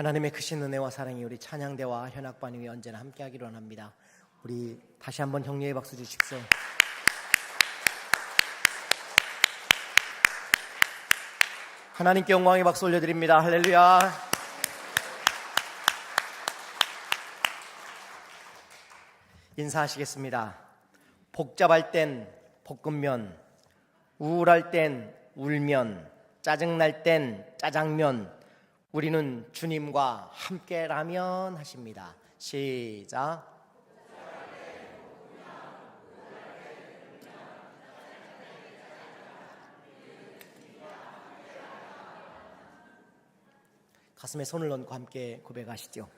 하나님의 크신 은혜와 사랑이 우리 찬양대와 현악반 위에 언제나 함께하기로 합니다. 우리 다시 한번 격려의 박수 주십시오. 하나님께 영광의 박수 올려드립니다. 할렐루야. 인사하시겠습니다. 복잡할 땐 볶음면, 우울할 땐 울면, 짜증날 땐 짜장면, 우리는 주님과 함께라면 하십니다. 시작. 가슴에 손을 얹고 함께 고백하시죠.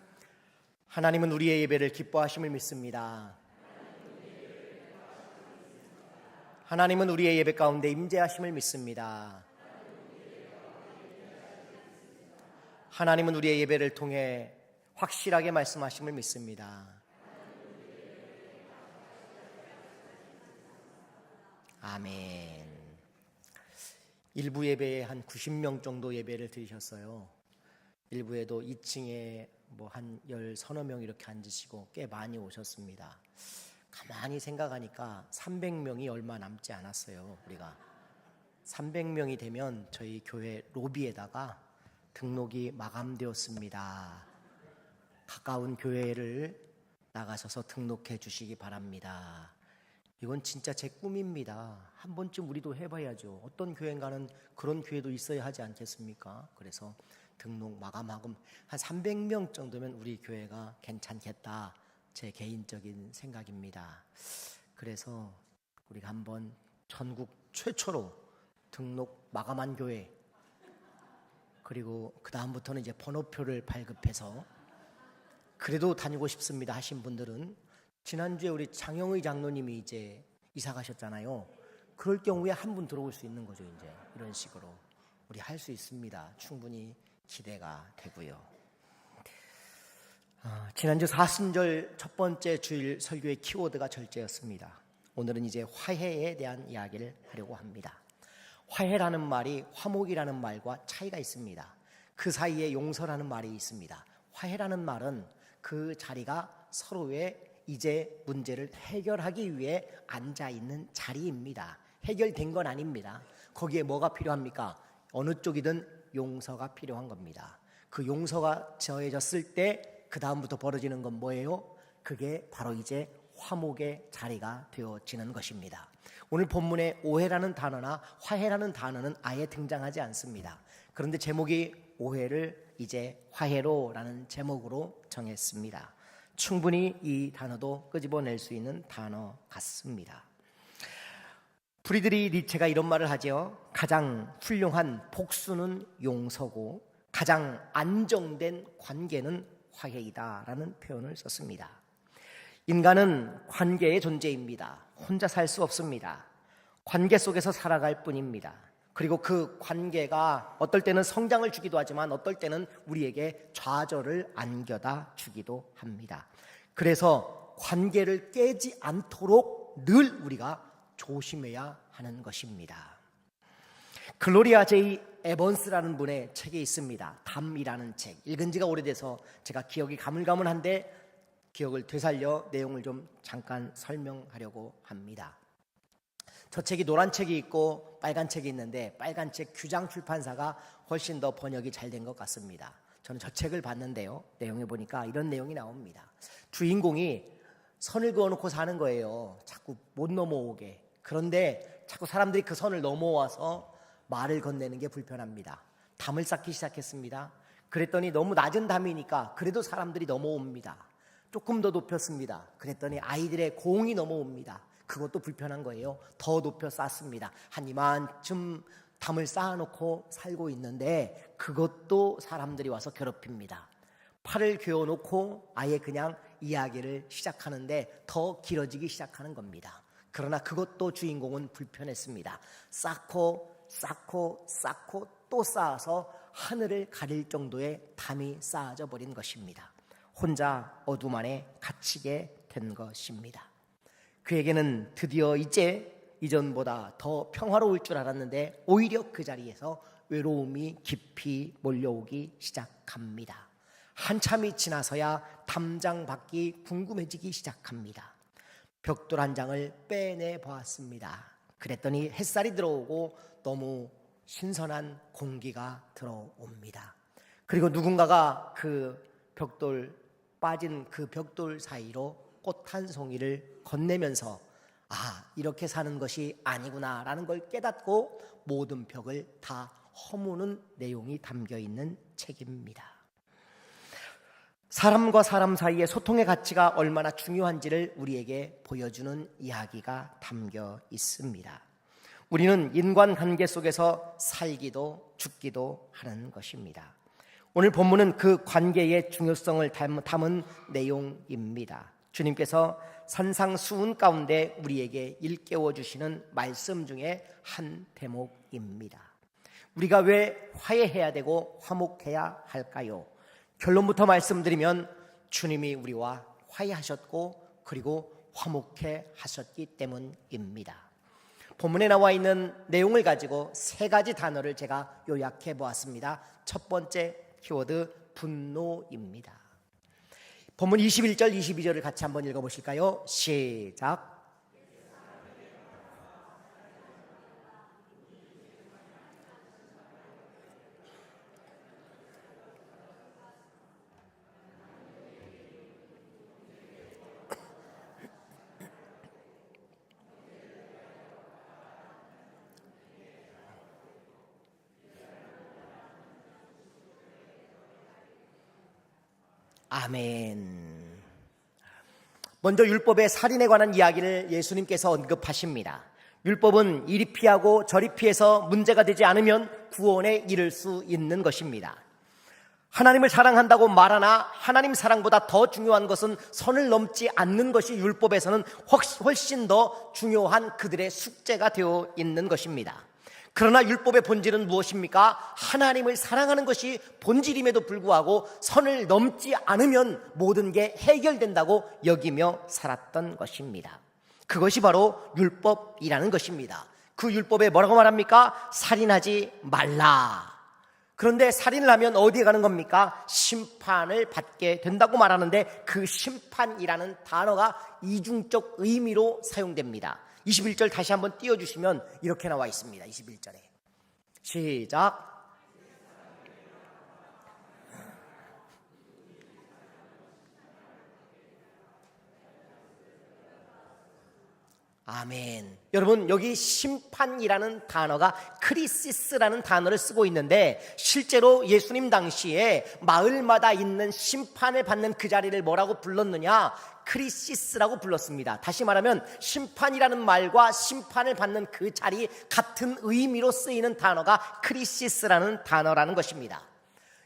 하나님은 우리의 예배를 기뻐하심을 믿습니다. 하나님은 우리의 예배 가운데 임재하심을 믿습니다. 하나님은 우리의 예배를 통해 확실하게 말씀하심을 믿습니다. 아멘. 일부 예배에 한 90명 정도 예배를 드리셨어요. 일부에도 2층에 한 10서너 명 이렇게 앉으시고 꽤 많이 오셨습니다. 가만히 생각하니까 300명이 얼마 남지 않았어요. 우리가 300명이 되면 저희 교회 로비에다가 등록이 마감되었습니다. 가까운 교회를 나가셔서 등록해 주시기 바랍니다. 이건 진짜 제 꿈입니다. 한 번쯤 우리도 해봐야죠. 어떤 교회인가는 그런 교회도 있어야 하지 않겠습니까? 그래서 등록 마감하고 한 300명 정도면 우리 교회가 괜찮겠다. 제 개인적인 생각입니다. 그래서 우리가 한번 전국 최초로 등록 마감한 교회, 그리고 그 다음부터는 이제 번호표를 발급해서 그래도 다니고 싶습니다 하신 분들은 지난주에 우리 장영의 장로님이 이제 이사 가셨잖아요. 그럴 경우에 한 분 들어올 수 있는 거죠. 이제 이런 식으로 우리 할 수 있습니다. 충분히 기대가 되고요. 지난주 사순절 첫 번째 주일 설교의 키워드가 절제였습니다. 오늘은 이제 화해에 대한 이야기를 하려고 합니다. 화해라는 말이 화목이라는 말과 차이가 있습니다. 그 사이에 용서라는 말이 있습니다. 화해라는 말은 그 자리가 서로의 이제 문제를 해결하기 위해 앉아있는 자리입니다. 해결된 건 아닙니다. 거기에 뭐가 필요합니까? 어느 쪽이든 용서가 필요한 겁니다. 그 용서가 저해졌을 때 그 다음부터 벌어지는 건 뭐예요? 그게 바로 이제 화목의 자리가 되어지는 것입니다. 오늘 본문에 오해라는 단어나 화해라는 단어는 아예 등장하지 않습니다. 그런데 제목이 오해를 이제 화해로라는 제목으로 정했습니다. 충분히 이 단어도 끄집어낼 수 있는 단어 같습니다. 프리드리히 니체가 이런 말을 하죠. 가장 훌륭한 복수는 용서고 가장 안정된 관계는 화해이다라는 표현을 썼습니다. 인간은 관계의 존재입니다. 혼자 살 수 없습니다. 관계 속에서 살아갈 뿐입니다. 그리고 그 관계가 어떨 때는 성장을 주기도 하지만 어떨 때는 우리에게 좌절을 안겨다 주기도 합니다. 그래서 관계를 깨지 않도록 늘 우리가 조심해야 하는 것입니다. 글로리아 제이 에번스라는 분의 책에 있습니다. 담이라는 책. 읽은 지가 오래돼서 제가 기억이 가물가물한데 기억을 되살려 내용을 좀 잠깐 설명하려고 합니다. 저 책이 노란 책이 있고 빨간 책이 있는데 빨간 책 규장 출판사가 훨씬 더 번역이 잘 된 것 같습니다. 저는 저 책을 봤는데요. 내용에 보니까 이런 내용이 나옵니다. 주인공이 선을 그어놓고 사는 거예요. 자꾸 못 넘어오게. 그런데 자꾸 사람들이 그 선을 넘어와서 말을 건네는 게 불편합니다. 담을 쌓기 시작했습니다. 그랬더니 너무 낮은 담이니까 그래도 사람들이 넘어옵니다. 조금 더 높였습니다. 그랬더니 아이들의 공이 넘어옵니다. 그것도 불편한 거예요. 더 높여 쌓습니다. 한 이만큼 담을 쌓아놓고 살고 있는데 그것도 사람들이 와서 괴롭힙니다. 팔을 그어놓고 아예 그냥 이야기를 시작하는데 더 길어지기 시작하는 겁니다. 그러나 그것도 주인공은 불편했습니다. 쌓고 또 쌓아서 하늘을 가릴 정도의 담이 쌓아져 버린 것입니다. 혼자 어둠 안에 갇히게 된 것입니다. 그에게는 드디어 이제 이전보다 더 평화로울 줄 알았는데 오히려 그 자리에서 외로움이 깊이 몰려오기 시작합니다. 한참이 지나서야 담장 밖이 궁금해지기 시작합니다. 벽돌 한 장을 빼내 보았습니다. 그랬더니 햇살이 들어오고 너무 신선한 공기가 들어옵니다. 그리고 누군가가 빠진 그 벽돌 사이로 꽃 한 송이를 건네면서 이렇게 사는 것이 아니구나 라는 걸 깨닫고 모든 벽을 다 허무는 내용이 담겨 있는 책입니다. 사람과 사람 사이의 소통의 가치가 얼마나 중요한지를 우리에게 보여주는 이야기가 담겨 있습니다. 우리는 인간관계 속에서 살기도 죽기도 하는 것입니다. 오늘 본문은 그 관계의 중요성을 담은 내용입니다. 주님께서 산상수훈 가운데 우리에게 일깨워 주시는 말씀 중에 한 대목입니다. 우리가 왜 화해해야 되고 화목해야 할까요? 결론부터 말씀드리면 주님이 우리와 화해하셨고 그리고 화목해 하셨기 때문입니다. 본문에 나와 있는 내용을 가지고 세 가지 단어를 제가 요약해 보았습니다. 첫 번째 키워드 분노입니다. 본문 21절 22절을 같이 한번 읽어보실까요? 시작. 아멘. 먼저 율법의 살인에 관한 이야기를 예수님께서 언급하십니다. 율법은 이리 피하고 저리 피해서 문제가 되지 않으면 구원에 이를 수 있는 것입니다. 하나님을 사랑한다고 말하나 하나님 사랑보다 더 중요한 것은 선을 넘지 않는 것이 율법에서는 훨씬 더 중요한 그들의 숙제가 되어 있는 것입니다. 그러나 율법의 본질은 무엇입니까? 하나님을 사랑하는 것이 본질임에도 불구하고 선을 넘지 않으면 모든 게 해결된다고 여기며 살았던 것입니다. 그것이 바로 율법이라는 것입니다. 그 율법에 뭐라고 말합니까? 살인하지 말라. 그런데 살인을 하면 어디에 가는 겁니까? 심판을 받게 된다고 말하는데 그 심판이라는 단어가 이중적 의미로 사용됩니다. 21절 다시 한번 띄워주시면 이렇게 나와 있습니다. 21절에 시작. 아멘. 여러분, 여기 심판이라는 단어가 크리시스라는 단어를 쓰고 있는데 실제로 예수님 당시에 마을마다 있는 심판을 받는 그 자리를 뭐라고 불렀느냐? 크리시스라고 불렀습니다. 다시 말하면 심판이라는 말과 심판을 받는 그 자리 같은 의미로 쓰이는 단어가 크리시스라는 단어라는 것입니다.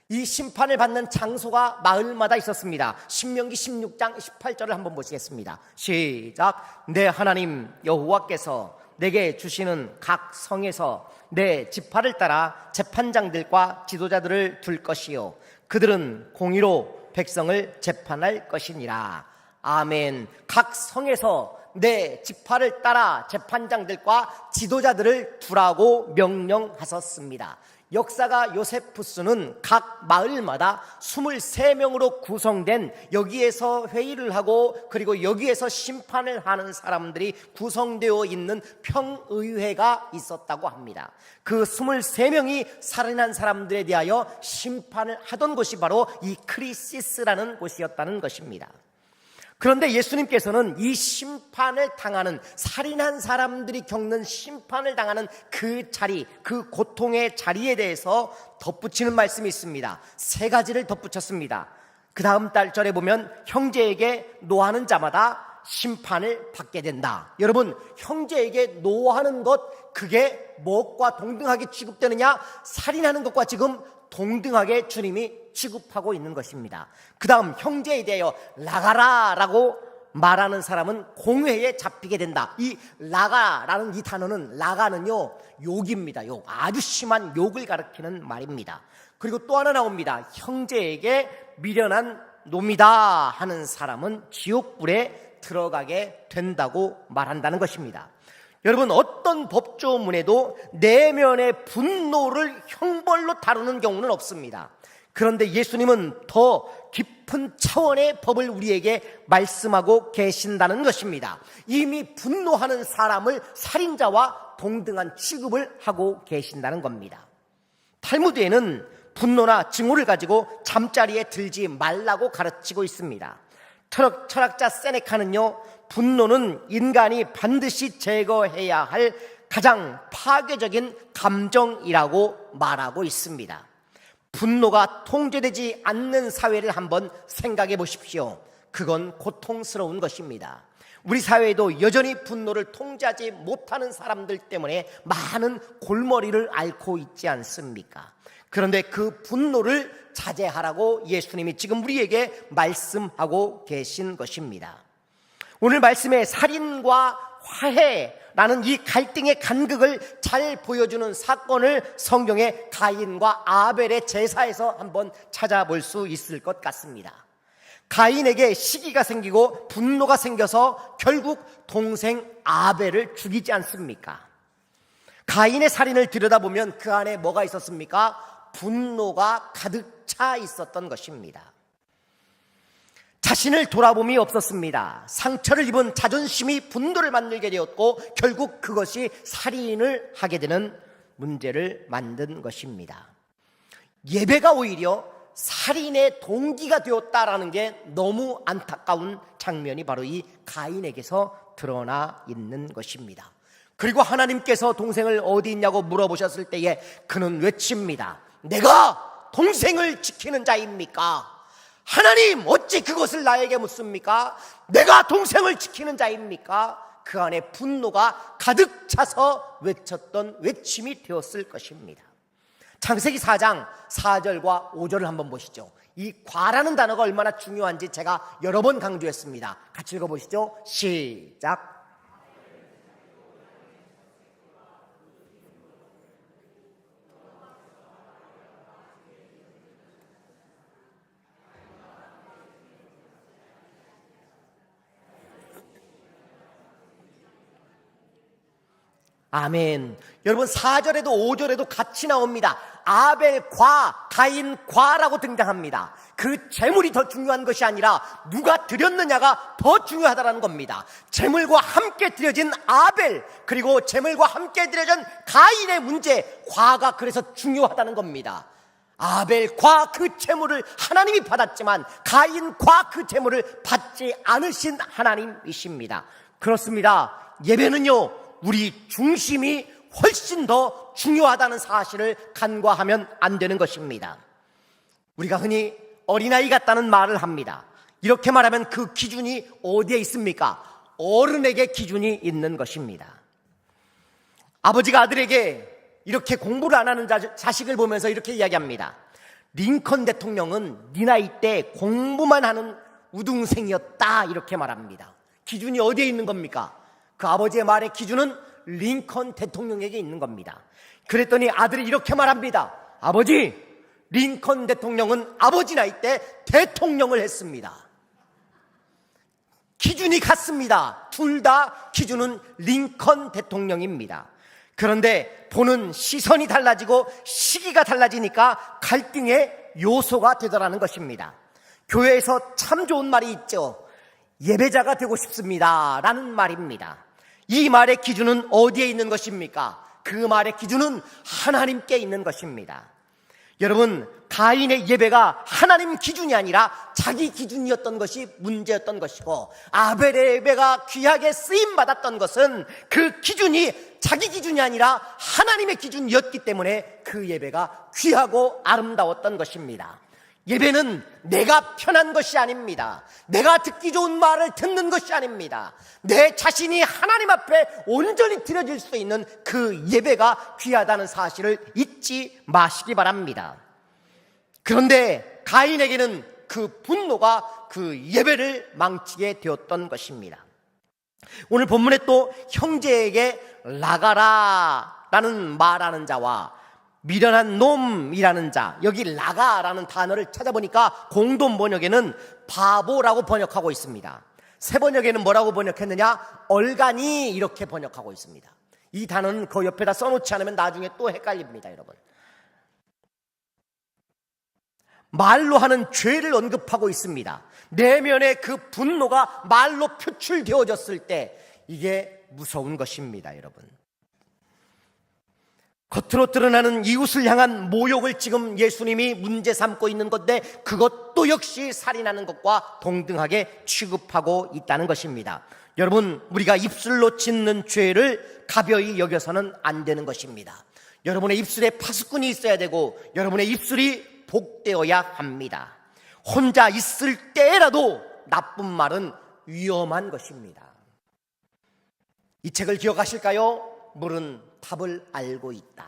이 심판을 받는 장소가 마을마다 있었습니다. 신명기 16장 18절을 한번 보시겠습니다. 시작. 내 하나님 여호와께서 내게 주시는 각 성에서 내 지파를 따라 재판장들과 지도자들을 둘 것이요 그들은 공의로 백성을 재판할 것이니라. 아멘. 각 성에서 내 지파를 따라 재판장들과 지도자들을 두라고 명령하셨습니다. 역사가 요세푸스는 각 마을마다 23명으로 구성된 여기에서 회의를 하고 그리고 여기에서 심판을 하는 사람들이 구성되어 있는 평의회가 있었다고 합니다. 그 23명이 살인한 사람들에 대하여 심판을 하던 곳이 바로 이 크리시스라는 곳이었다는 것입니다. 그런데 예수님께서는 이 심판을 당하는 살인한 사람들이 겪는 심판을 당하는 그 자리, 그 고통의 자리에 대해서 덧붙이는 말씀이 있습니다. 세 가지를 덧붙였습니다. 그 다음 절에 보면 형제에게 노하는 자마다 심판을 받게 된다. 여러분, 형제에게 노하는 것, 그게 무엇과 동등하게 취급되느냐? 살인하는 것과 지금 동등하게 주님이 취급하고 있는 것입니다. 그 다음 형제에 대하여 라가라라고 말하는 사람은 공회에 잡히게 된다. 이 라가라는 이 단어는 라가는요 욕입니다. 욕, 아주 심한 욕을 가리키는 말입니다. 그리고 또 하나 나옵니다. 형제에게 미련한 놈이다 하는 사람은 지옥불에 들어가게 된다고 말한다는 것입니다. 여러분, 어떤 법조문에도 내면의 분노를 형벌로 다루는 경우는 없습니다. 그런데 예수님은 더 깊은 차원의 법을 우리에게 말씀하고 계신다는 것입니다. 이미 분노하는 사람을 살인자와 동등한 취급을 하고 계신다는 겁니다. 탈무드에는 분노나 증오를 가지고 잠자리에 들지 말라고 가르치고 있습니다. 철학자 세네카는요, 분노는 인간이 반드시 제거해야 할 가장 파괴적인 감정이라고 말하고 있습니다. 분노가 통제되지 않는 사회를 한번 생각해 보십시오. 그건 고통스러운 것입니다. 우리 사회에도 여전히 분노를 통제하지 못하는 사람들 때문에 많은 골머리를 앓고 있지 않습니까? 그런데 그 분노를 자제하라고 예수님이 지금 우리에게 말씀하고 계신 것입니다. 오늘 말씀에 살인과 화해라는 이 갈등의 간극을 잘 보여주는 사건을 성경의 가인과 아벨의 제사에서 한번 찾아볼 수 있을 것 같습니다. 가인에게 시기가 생기고 분노가 생겨서 결국 동생 아벨을 죽이지 않습니까? 가인의 살인을 들여다보면 그 안에 뭐가 있었습니까? 분노가 가득 차 있었던 것입니다. 자신을 돌아봄이 없었습니다. 상처를 입은 자존심이 분노를 만들게 되었고 결국 그것이 살인을 하게 되는 문제를 만든 것입니다. 예배가 오히려 살인의 동기가 되었다라는 게 너무 안타까운 장면이 바로 이 가인에게서 드러나 있는 것입니다. 그리고 하나님께서 동생을 어디 있냐고 물어보셨을 때에 그는 외칩니다. 내가 동생을 지키는 자입니까? 하나님, 어찌 그것을 나에게 묻습니까? 내가 동생을 지키는 자입니까? 그 안에 분노가 가득 차서 외쳤던 외침이 되었을 것입니다. 창세기 4장 4절과 5절을 한번 보시죠. 이 과라는 단어가 얼마나 중요한지 제가 여러 번 강조했습니다. 같이 읽어보시죠. 시작. 아멘. 여러분 4절에도 5절에도 같이 나옵니다. 아벨과 가인과라고 등장합니다. 그 재물이 더 중요한 것이 아니라 누가 드렸느냐가 더 중요하다는 겁니다. 재물과 함께 드려진 아벨 그리고 재물과 함께 드려진 가인의 문제, 과가 그래서 중요하다는 겁니다. 아벨과 그 재물을 하나님이 받았지만 가인과 그 재물을 받지 않으신 하나님이십니다. 그렇습니다. 예배는요, 우리 중심이 훨씬 더 중요하다는 사실을 간과하면 안 되는 것입니다. 우리가 흔히 어린아이 같다는 말을 합니다. 이렇게 말하면 그 기준이 어디에 있습니까? 어른에게 기준이 있는 것입니다. 아버지가 아들에게 이렇게 공부를 안 하는 자식을 보면서 이렇게 이야기합니다. 링컨 대통령은 네 나이 때 공부만 하는 우등생이었다, 이렇게 말합니다. 기준이 어디에 있는 겁니까? 그 아버지의 말의 기준은 링컨 대통령에게 있는 겁니다. 그랬더니 아들이 이렇게 말합니다. 아버지, 링컨 대통령은 아버지 나이 때 대통령을 했습니다. 기준이 같습니다. 둘 다 기준은 링컨 대통령입니다. 그런데 보는 시선이 달라지고 시기가 달라지니까 갈등의 요소가 되더라는 것입니다. 교회에서 참 좋은 말이 있죠. 예배자가 되고 싶습니다 라는 말입니다. 이 말의 기준은 어디에 있는 것입니까? 그 말의 기준은 하나님께 있는 것입니다. 여러분, 가인의 예배가 하나님 기준이 아니라 자기 기준이었던 것이 문제였던 것이고, 아벨의 예배가 귀하게 쓰임받았던 것은 그 기준이 자기 기준이 아니라 하나님의 기준이었기 때문에 그 예배가 귀하고 아름다웠던 것입니다. 예배는 내가 편한 것이 아닙니다. 내가 듣기 좋은 말을 듣는 것이 아닙니다. 내 자신이 하나님 앞에 온전히 드려질 수 있는 그 예배가 귀하다는 사실을 잊지 마시기 바랍니다. 그런데 가인에게는 그 분노가 그 예배를 망치게 되었던 것입니다. 오늘 본문에 또 형제에게 나가라라는 말하는 자와 미련한 놈이라는 자, 여기 라가라는 단어를 찾아보니까 공동 번역에는 바보라고 번역하고 있습니다. 새 번역에는 뭐라고 번역했느냐? 얼간이 이렇게 번역하고 있습니다. 이 단어는 그 옆에다 써놓지 않으면 나중에 또 헷갈립니다, 여러분. 말로 하는 죄를 언급하고 있습니다. 내면의 그 분노가 말로 표출되어졌을 때 이게 무서운 것입니다, 여러분. 겉으로 드러나는 이웃을 향한 모욕을 지금 예수님이 문제 삼고 있는 건데, 그것도 역시 살인하는 것과 동등하게 취급하고 있다는 것입니다. 여러분, 우리가 입술로 짓는 죄를 가벼이 여겨서는 안 되는 것입니다. 여러분의 입술에 파수꾼이 있어야 되고 여러분의 입술이 복되어야 합니다. 혼자 있을 때라도 나쁜 말은 위험한 것입니다. 이 책을 기억하실까요? 물은 답을 알고 있다.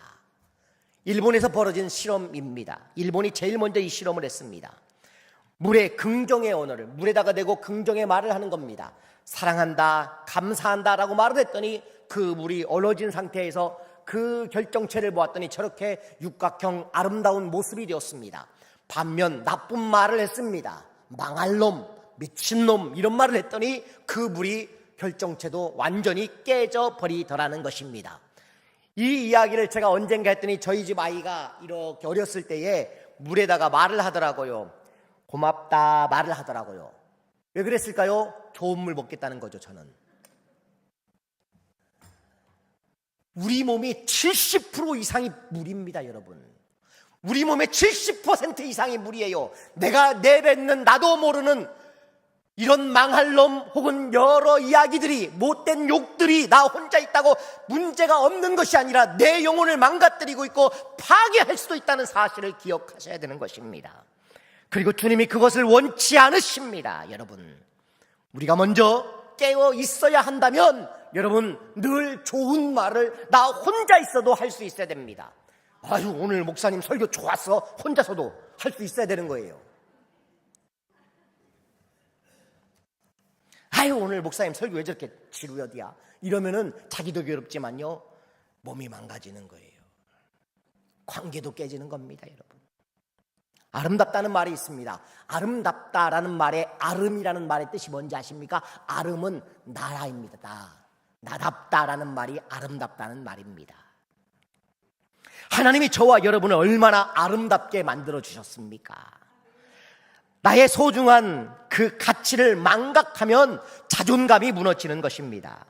일본에서 벌어진 실험입니다. 일본이 제일 먼저 이 실험을 했습니다. 물에 긍정의 언어를, 물에다가 대고 긍정의 말을 하는 겁니다. 사랑한다, 감사한다 라고 말을 했더니 그 물이 얼어진 상태에서 그 결정체를 보았더니 저렇게 육각형 아름다운 모습이 되었습니다. 반면 나쁜 말을 했습니다. 망할 놈, 미친놈 이런 말을 했더니 그 물이 결정체도 완전히 깨져버리더라는 것입니다. 이 이야기를 제가 언젠가 했더니 저희 집 아이가 이렇게 어렸을 때에 물에다가 말을 하더라고요. 고맙다 말을 하더라고요. 왜 그랬을까요? 좋은 물 먹겠다는 거죠. 저는 우리 몸이 70% 이상이 물입니다, 여러분. 우리 몸의 70% 이상이 물이에요. 내가 내뱉는 나도 모르는 이런 망할 놈 혹은 여러 이야기들이, 못된 욕들이 나 혼자 있다고 문제가 없는 것이 아니라 내 영혼을 망가뜨리고 있고 파괴할 수도 있다는 사실을 기억하셔야 되는 것입니다. 그리고 주님이 그것을 원치 않으십니다. 여러분, 우리가 먼저 깨어 있어야 한다면 여러분 늘 좋은 말을 나 혼자 있어도 할 수 있어야 됩니다. 아유, 오늘 목사님 설교 좋았어. 혼자서도 할 수 있어야 되는 거예요. 아유, 오늘 목사님 설교 왜 저렇게 지루하디야? 이러면은 자기도 괴롭지만요 몸이 망가지는 거예요. 관계도 깨지는 겁니다, 여러분. 아름답다는 말이 있습니다. 아름답다라는 말의 아름이라는 말의 뜻이 뭔지 아십니까? 아름은 나라입니다. 나답다라는 말이 아름답다는 말입니다. 하나님이 저와 여러분을 얼마나 아름답게 만들어 주셨습니까? 나의 소중한 그 가치를 망각하면 자존감이 무너지는 것입니다.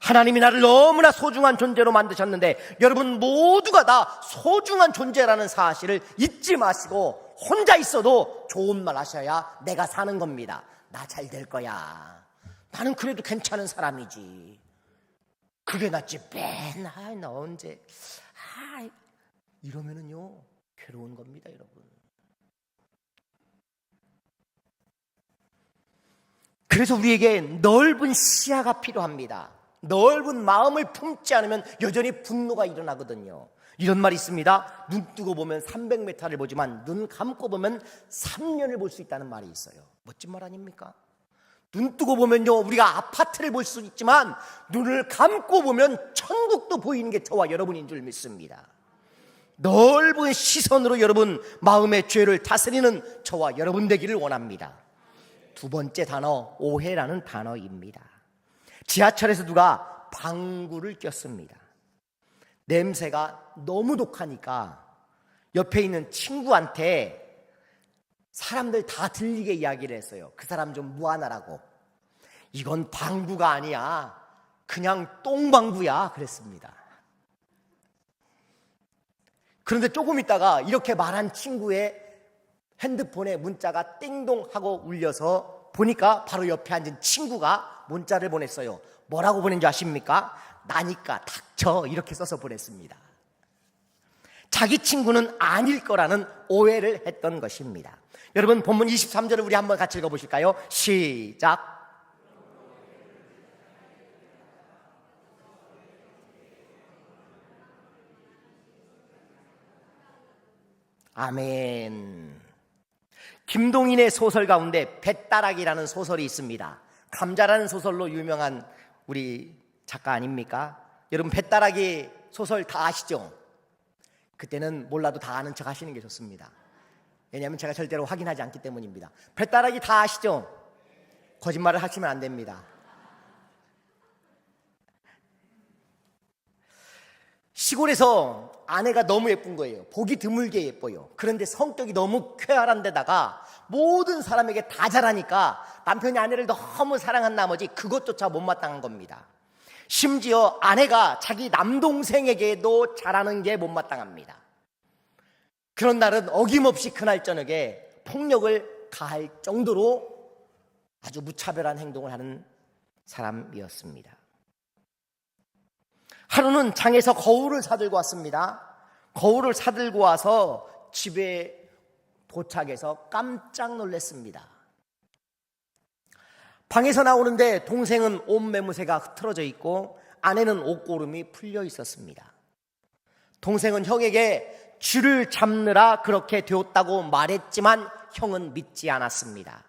하나님이 나를 너무나 소중한 존재로 만드셨는데 여러분 모두가 다 소중한 존재라는 사실을 잊지 마시고 혼자 있어도 좋은 말 하셔야 내가 사는 겁니다. 나 잘 될 거야. 나는 그래도 괜찮은 사람이지. 그게 낫지. 맨날 나 언제 이러면은요 괴로운 겁니다, 여러분. 그래서 우리에게 넓은 시야가 필요합니다. 넓은 마음을 품지 않으면 여전히 분노가 일어나거든요. 이런 말이 있습니다. 눈 뜨고 보면 300m를 보지만 눈 감고 보면 3년을 볼 수 있다는 말이 있어요. 멋진 말 아닙니까? 눈 뜨고 보면요 우리가 아파트를 볼 수 있지만 눈을 감고 보면 천국도 보이는 게 저와 여러분인 줄 믿습니다. 넓은 시선으로 여러분 마음의 죄를 다스리는 저와 여러분 되기를 원합니다. 두 번째 단어, 오해라는 단어입니다. 지하철에서 누가 방구를 꼈습니다. 냄새가 너무 독하니까 옆에 있는 친구한테 사람들 다 들리게 이야기를 했어요. 그 사람 좀 무안하라고. 이건 방구가 아니야. 그냥 똥방구야. 그랬습니다. 그런데 조금 있다가 이렇게 말한 친구의 핸드폰에 문자가 띵동 하고 울려서 보니까 바로 옆에 앉은 친구가 문자를 보냈어요. 뭐라고 보낸 줄 아십니까? 나니까 닥쳐 이렇게 써서 보냈습니다. 자기 친구는 아닐 거라는 오해를 했던 것입니다. 여러분 본문 23절을 우리 한번 같이 읽어보실까요? 시작. 아멘. 김동인의 소설 가운데 뱃다락이라는 소설이 있습니다. 감자라는 소설로 유명한 우리 작가 아닙니까? 여러분 뱃다락이 소설 다 아시죠? 그때는 몰라도 다 아는 척 하시는 게 좋습니다. 왜냐하면 제가 절대로 확인하지 않기 때문입니다. 뱃다락이 다 아시죠? 거짓말을 하시면 안 됩니다. 시골에서 아내가 너무 예쁜 거예요. 보기 드물게 예뻐요. 그런데 성격이 너무 쾌활한 데다가 모든 사람에게 다 잘하니까 남편이 아내를 너무 사랑한 나머지 그것조차 못마땅한 겁니다. 심지어 아내가 자기 남동생에게도 잘하는 게 못마땅합니다. 그런 날은 어김없이 그날 저녁에 폭력을 가할 정도로 아주 무차별한 행동을 하는 사람이었습니다. 하루는 장에서 거울을 사들고 왔습니다. 거울을 사들고 와서 집에 도착해서 깜짝 놀랐습니다. 방에서 나오는데 동생은 옷 매무새가 흐트러져 있고 아내는 옷고름이 풀려 있었습니다. 동생은 형에게 쥐를 잡느라 그렇게 되었다고 말했지만 형은 믿지 않았습니다.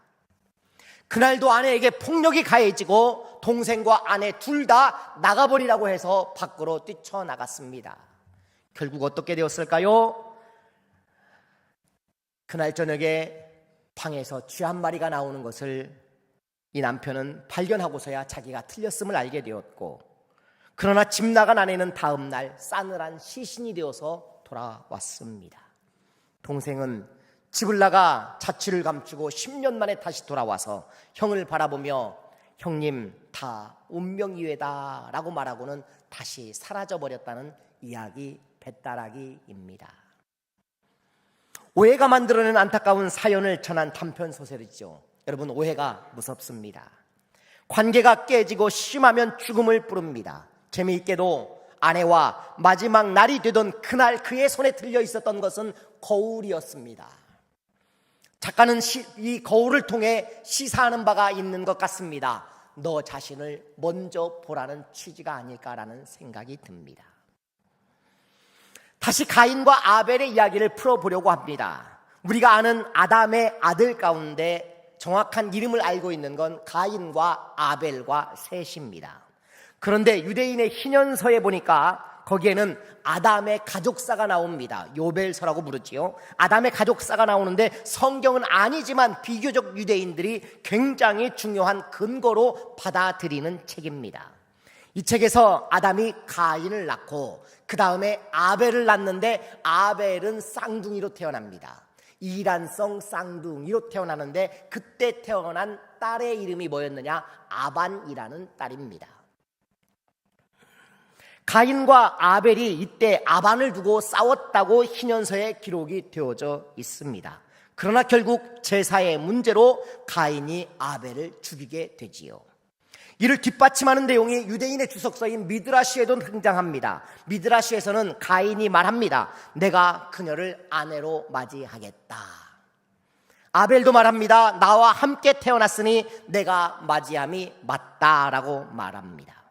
그날도 아내에게 폭력이 가해지고 동생과 아내 둘 다 나가버리라고 해서 밖으로 뛰쳐나갔습니다. 결국 어떻게 되었을까요? 그날 저녁에 방에서 쥐 한 마리가 나오는 것을 이 남편은 발견하고서야 자기가 틀렸음을 알게 되었고, 그러나 집 나간 아내는 다음 날 싸늘한 시신이 되어서 돌아왔습니다. 동생은 집을 나가 자취를 감추고 10년 만에 다시 돌아와서 형을 바라보며 형님 다 운명이외다 라고 말하고는 다시 사라져버렸다는 이야기 뱃다라기입니다. 오해가 만들어낸 안타까운 사연을 전한 단편소설이죠. 여러분, 오해가 무섭습니다. 관계가 깨지고 심하면 죽음을 부릅니다. 재미있게도 아내와 마지막 날이 되던 그날 그의 손에 들려 있었던 것은 거울이었습니다. 작가는 이 거울을 통해 시사하는 바가 있는 것 같습니다. 너 자신을 먼저 보라는 취지가 아닐까라는 생각이 듭니다. 다시 가인과 아벨의 이야기를 풀어보려고 합니다. 우리가 아는 아담의 아들 가운데 정확한 이름을 알고 있는 건 가인과 아벨과 셋입니다. 그런데 유대인의 희년서에 보니까 거기에는 아담의 가족사가 나옵니다. 요벨서라고 부르지요. 아담의 가족사가 나오는데 성경은 아니지만 비교적 유대인들이 굉장히 중요한 근거로 받아들이는 책입니다. 이 책에서 아담이 가인을 낳고 그 다음에 아벨을 낳는데 아벨은 쌍둥이로 태어납니다. 이란성 쌍둥이로 태어나는데 그때 태어난 딸의 이름이 뭐였느냐? 아반이라는 딸입니다. 가인과 아벨이 이때 아반을 두고 싸웠다고 희년서에 기록이 되어져 있습니다. 그러나 결국 제사의 문제로 가인이 아벨을 죽이게 되지요. 이를 뒷받침하는 내용이 유대인의 주석서인 미드라시에도 등장합니다. 미드라시에서는 가인이 말합니다. 내가 그녀를 아내로 맞이하겠다. 아벨도 말합니다. 나와 함께 태어났으니 내가 맞이함이 맞다라고 말합니다.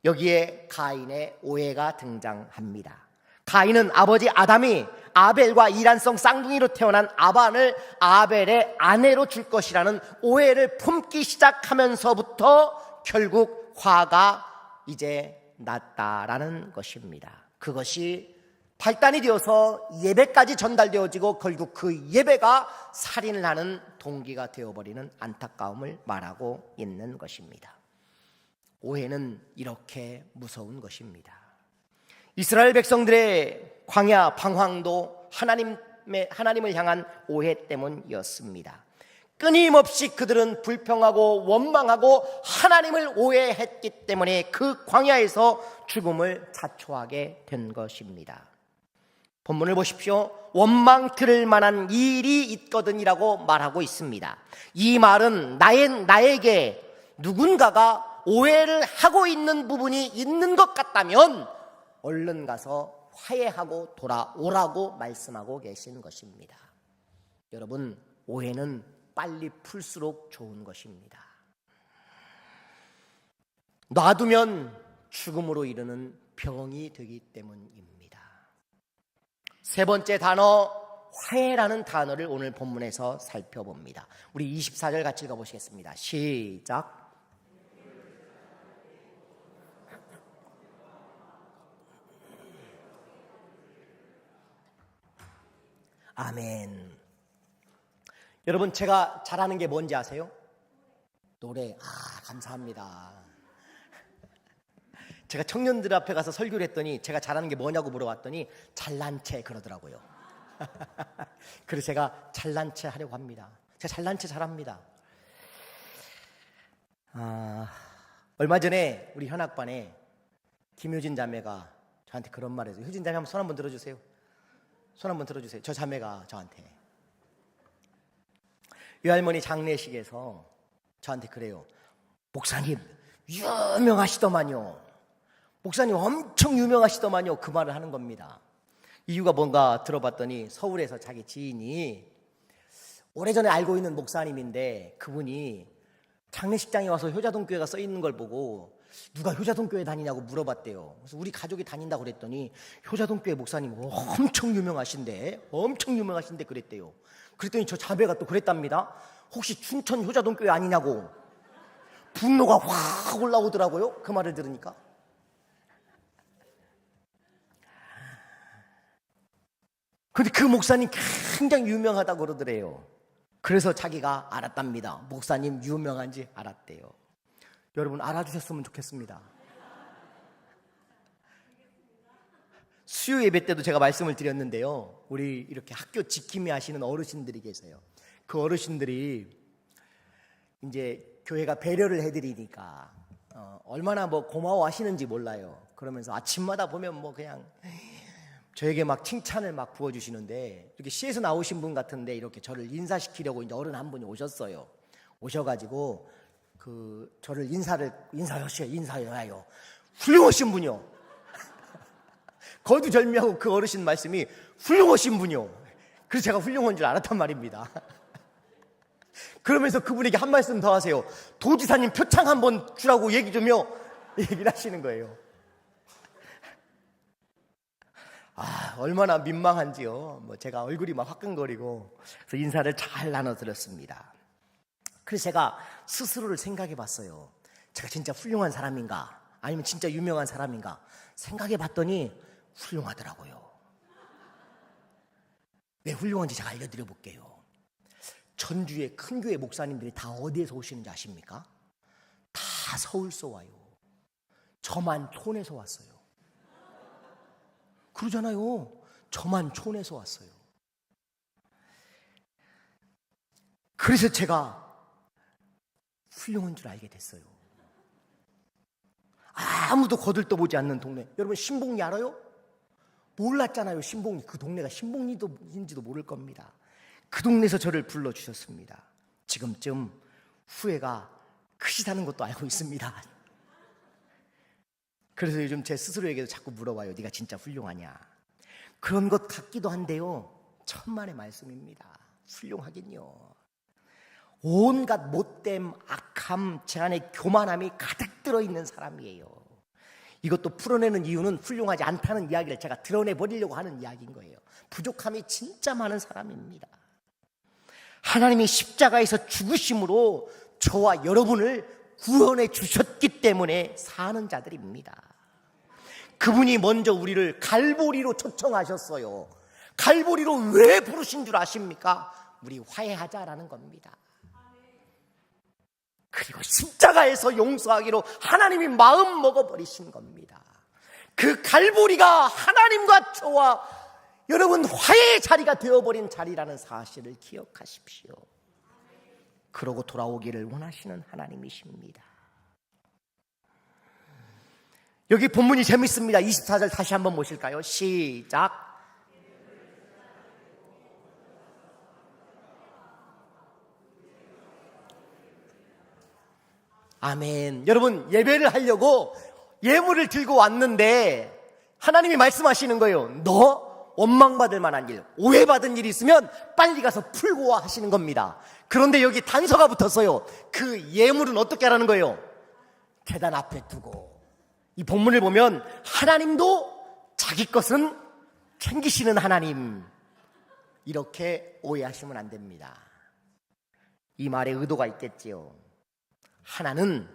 여기에 가인의 오해가 등장합니다. 가인은 아버지 아담이 아벨과 이란성 쌍둥이로 태어난 아반을 아벨의 아내로 줄 것이라는 오해를 품기 시작하면서부터 결국 화가 이제 났다라는 것입니다. 그것이 발단이 되어서 예배까지 전달되어지고 결국 그 예배가 살인을 하는 동기가 되어버리는 안타까움을 말하고 있는 것입니다. 오해는 이렇게 무서운 것입니다. 이스라엘 백성들의 광야 방황도 하나님을 향한 오해 때문이었습니다. 끊임없이 그들은 불평하고 원망하고 하나님을 오해했기 때문에 그 광야에서 죽음을 자초하게 된 것입니다. 본문을 보십시오. 원망 들을 만한 일이 있거든이라고 말하고 있습니다. 이 말은 나에게 누군가가 오해를 하고 있는 부분이 있는 것 같다면 얼른 가서 화해하고 돌아오라고 말씀하고 계신 것입니다. 여러분, 오해는 빨리 풀수록 좋은 것입니다. 놔두면 죽음으로 이르는 병이 되기 때문입니다. 세 번째 단어, 화해라는 단어를 오늘 본문에서 살펴봅니다. 우리 24절 같이 읽어보시겠습니다. 시작. 아멘. 여러분, 제가 잘하는 게 뭔지 아세요? 노래. 감사합니다. 제가 청년들 앞에 가서 설교를 했더니 제가 잘하는 게 뭐냐고 물어봤더니 잘난 체 그러더라고요. 그래서 제가 잘난 체 하려고 합니다. 제가 잘난 체 잘합니다. 얼마 전에 우리 현악반에 김효진 자매가 저한테 그런 말을 해서, 효진 자매 한번 손 한번 들어주세요. 손 한번 들어주세요. 저 자매가 저한테, 외할머니 장례식에서 저한테 그래요. 목사님 유명하시더만요. 목사님 엄청 유명하시더만요. 그 말을 하는 겁니다. 이유가 뭔가 들어봤더니 서울에서 자기 지인이 오래전에 알고 있는 목사님인데 그분이 장례식장에 와서 효자동교회가 써 있는 걸 보고 누가 효자동교회 다니냐고 물어봤대요. 그래서 우리 가족이 다닌다고 그랬더니 효자동교회 목사님 엄청 유명하신데 그랬대요. 그랬더니 저 자매가 또 그랬답니다. 혹시 춘천 효자동교회 아니냐고 분노가 확 올라오더라고요. 그 말을 들으니까. 근데 그 목사님 굉장히 유명하다고 그러더래요. 그래서 자기가 알았답니다. 목사님 유명한지 알았대요. 여러분 알아주셨으면 좋겠습니다. 수요 예배 때도 제가 말씀을 드렸는데요. 우리 이렇게 학교 지킴이 하시는 어르신들이 계세요. 그 어르신들이 이제 교회가 배려를 해드리니까 얼마나 뭐 고마워하시는지 몰라요. 그러면서 아침마다 보면 뭐 그냥 저에게 막 칭찬을 막 부어주시는데, 이렇게 시에서 나오신 분 같은데 이렇게 저를 인사시키려고 이제 어른 한 분이 오셨어요. 오셔가지고 저를 인사해요. 훌륭하신 분이요. 거두절미하고 그 어르신 말씀이 훌륭하신 분이요. 그래서 제가 훌륭한 줄 알았단 말입니다. 그러면서 그분에게 한 말씀 더 하세요. 도지사님 표창 한번 주라고 얘기 좀요. 얘기를 하시는 거예요. 얼마나 민망한지요. 뭐 제가 얼굴이 막 화끈거리고 그래서 인사를 잘 나눠드렸습니다. 그래서 제가 스스로를 생각해 봤어요. 제가 진짜 훌륭한 사람인가? 아니면 진짜 유명한 사람인가? 생각해 봤더니 훌륭하더라고요. 왜 훌륭한지 제가 알려드려 볼게요. 전주의 큰 교회 목사님들이 다 어디에서 오시는지 아십니까? 다 서울서 와요. 저만 촌에서 왔어요. 그러잖아요. 저만 촌에서 왔어요. 그래서 제가 훌륭한 줄 알게 됐어요. 아무도 거들떠보지 않는 동네. 여러분 신봉리 알아요? 몰랐잖아요. 신봉리. 그 동네가 신봉리인지도 모를 겁니다. 그 동네에서 저를 불러주셨습니다. 지금쯤 후회가 크시다는 것도 알고 있습니다. 그래서 요즘 제 스스로에게도 자꾸 물어봐요. 네가 진짜 훌륭하냐? 그런 것 같기도 한데요. 천만의 말씀입니다. 훌륭하긴요. 온갖 못됨, 악함, 제 안에 교만함이 가득 들어있는 사람이에요. 이것도 풀어내는 이유는 훌륭하지 않다는 이야기를 제가 드러내버리려고 하는 이야기인 거예요. 부족함이 진짜 많은 사람입니다. 하나님이 십자가에서 죽으심으로 저와 여러분을 구원해 주셨기 때문에 사는 자들입니다. 그분이 먼저 우리를 갈보리로 초청하셨어요. 갈보리로 왜 부르신 줄 아십니까? 우리 화해하자라는 겁니다. 그리고 십자가에서 용서하기로 하나님이 마음 먹어버리신 겁니다. 그 갈보리가 하나님과 저와 여러분 화해의 자리가 되어버린 자리라는 사실을 기억하십시오. 그러고 돌아오기를 원하시는 하나님이십니다. 여기 본문이 재밌습니다. 24절 다시 한번 보실까요? 시작. 아멘. 여러분 예배를 하려고 예물을 들고 왔는데 하나님이 말씀하시는 거예요. 너 원망받을 만한 일, 오해받은 일이 있으면 빨리 가서 풀고 와 하시는 겁니다. 그런데 여기 단서가 붙었어요. 그 예물은 어떻게 하라는 거예요? 계단 앞에 두고. 이 본문을 보면 하나님도 자기 것은 챙기시는 하나님, 이렇게 오해하시면 안 됩니다. 이 말에 의도가 있겠지요. 하나는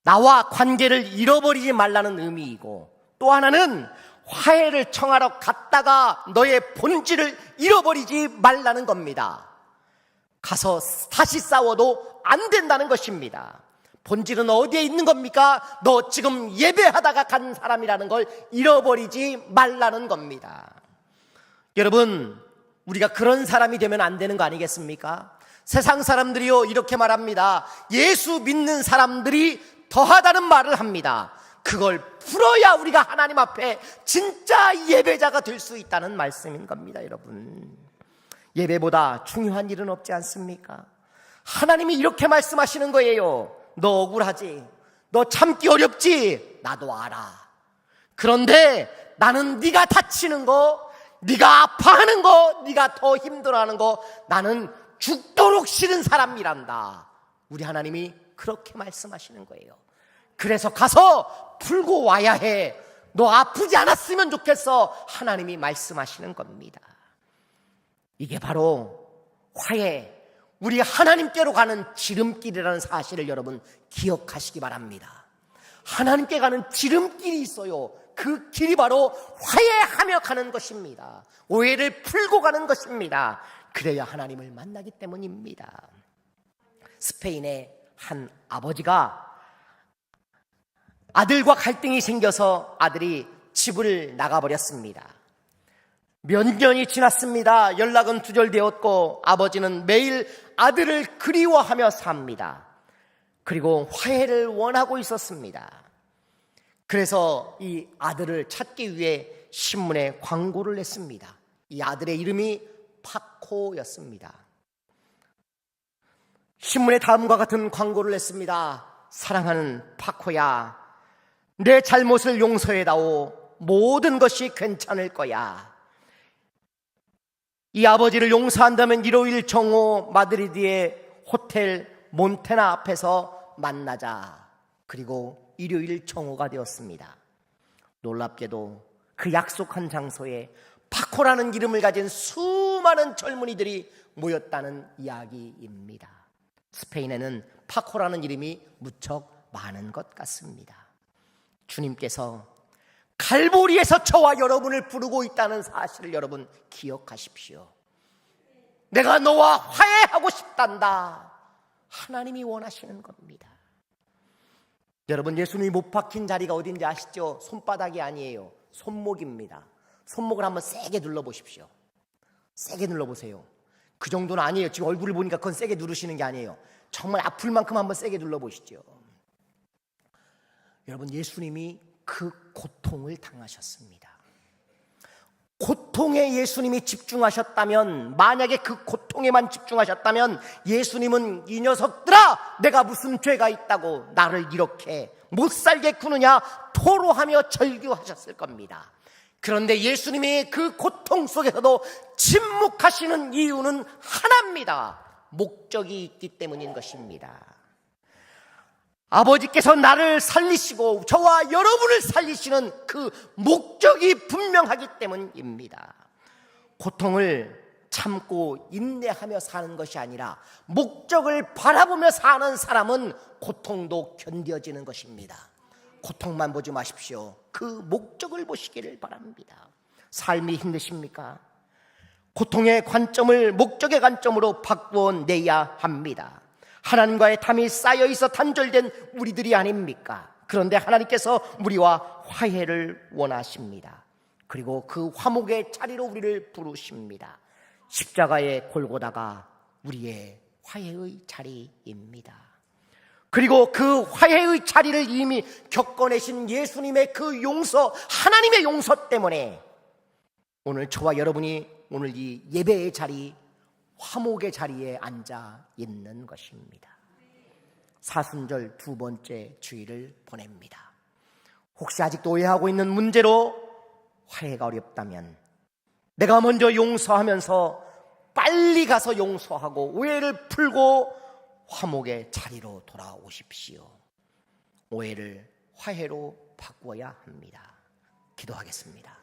나와 관계를 잃어버리지 말라는 의미이고, 또 하나는 화해를 청하러 갔다가 너의 본질을 잃어버리지 말라는 겁니다. 가서 다시 싸워도 안 된다는 것입니다. 본질은 어디에 있는 겁니까? 너 지금 예배하다가 간 사람이라는 걸 잃어버리지 말라는 겁니다. 여러분, 우리가 그런 사람이 되면 안 되는 거 아니겠습니까? 세상 사람들이요 이렇게 말합니다. 예수 믿는 사람들이 더하다는 말을 합니다. 그걸 풀어야 우리가 하나님 앞에 진짜 예배자가 될 수 있다는 말씀인 겁니다. 여러분, 예배보다 중요한 일은 없지 않습니까? 하나님이 이렇게 말씀하시는 거예요. 너 억울하지? 너 참기 어렵지? 나도 알아. 그런데 나는 네가 다치는 거, 네가 아파하는 거, 네가 더 힘들어하는 거 나는 죽도록 싫은 사람이란다. 우리 하나님이 그렇게 말씀하시는 거예요. 그래서 가서 풀고 와야 해. 너 아프지 않았으면 좋겠어. 하나님이 말씀하시는 겁니다. 이게 바로 화해, 우리 하나님께로 가는 지름길이라는 사실을 여러분 기억하시기 바랍니다. 하나님께 가는 지름길이 있어요. 그 길이 바로 화해하며 가는 것입니다. 오해를 풀고 가는 것입니다. 그래야 하나님을 만나기 때문입니다. 스페인의 한 아버지가 아들과 갈등이 생겨서 아들이 집을 나가버렸습니다. 몇 년이 지났습니다. 연락은 두절되었고 아버지는 매일 아들을 그리워하며 삽니다. 그리고 화해를 원하고 있었습니다. 그래서 이 아들을 찾기 위해 신문에 광고를 냈습니다. 이 아들의 이름이 파코였습니다. 신문에 다음과 같은 광고를 냈습니다. 사랑하는 파코야, 내 잘못을 용서해다오. 모든 것이 괜찮을 거야. 이 아버지를 용서한다면 일요일 정오 마드리드의 호텔 몬테나 앞에서 만나자. 그리고 일요일 정오가 되었습니다. 놀랍게도 그 약속한 장소에 파코라는 이름을 가진 수많은 젊은이들이 모였다는 이야기입니다. 스페인에는 파코라는 이름이 무척 많은 것 같습니다. 주님께서 갈보리에서 저와 여러분을 부르고 있다는 사실을 여러분 기억하십시오. 내가 너와 화해하고 싶단다. 하나님이 원하시는 겁니다. 여러분, 예수님이 못 박힌 자리가 어딘지 아시죠? 손바닥이 아니에요. 손목입니다. 손목을 한번 세게 눌러보십시오. 세게 눌러보세요. 그 정도는 아니에요. 지금 얼굴을 보니까 그건 세게 누르시는 게 아니에요. 정말 아플 만큼 한번 세게 눌러보시죠. 여러분, 예수님이 그 고통을 당하셨습니다. 고통에 예수님이 집중하셨다면, 만약에 그 고통에만 집중하셨다면 예수님은 이 녀석들아, 내가 무슨 죄가 있다고 나를 이렇게 못살게 구느냐 토로하며 절규하셨을 겁니다. 그런데 예수님이 그 고통 속에서도 침묵하시는 이유는 하나입니다. 목적이 있기 때문인 것입니다. 아버지께서 나를 살리시고 저와 여러분을 살리시는 그 목적이 분명하기 때문입니다. 고통을 참고 인내하며 사는 것이 아니라 목적을 바라보며 사는 사람은 고통도 견뎌지는 것입니다. 고통만 보지 마십시오. 그 목적을 보시기를 바랍니다. 삶이 힘드십니까? 고통의 관점을 목적의 관점으로 바꿔내야 합니다. 하나님과의 탐이 쌓여있어 단절된 우리들이 아닙니까? 그런데 하나님께서 우리와 화해를 원하십니다. 그리고 그 화목의 자리로 우리를 부르십니다. 십자가의 골고다가 우리의 화해의 자리입니다. 그리고 그 화해의 자리를 이미 겪어내신 예수님의 그 용서, 하나님의 용서 때문에 오늘 저와 여러분이 오늘 이 예배의 자리, 화목의 자리에 앉아 있는 것입니다. 사순절 두 번째 주일을 보냅니다. 혹시 아직도 오해하고 있는 문제로 화해가 어렵다면 내가 먼저 용서하면서 빨리 가서 용서하고 오해를 풀고 화목의 자리로 돌아오십시오. 오해를 화해로 바꾸어야 합니다. 기도하겠습니다.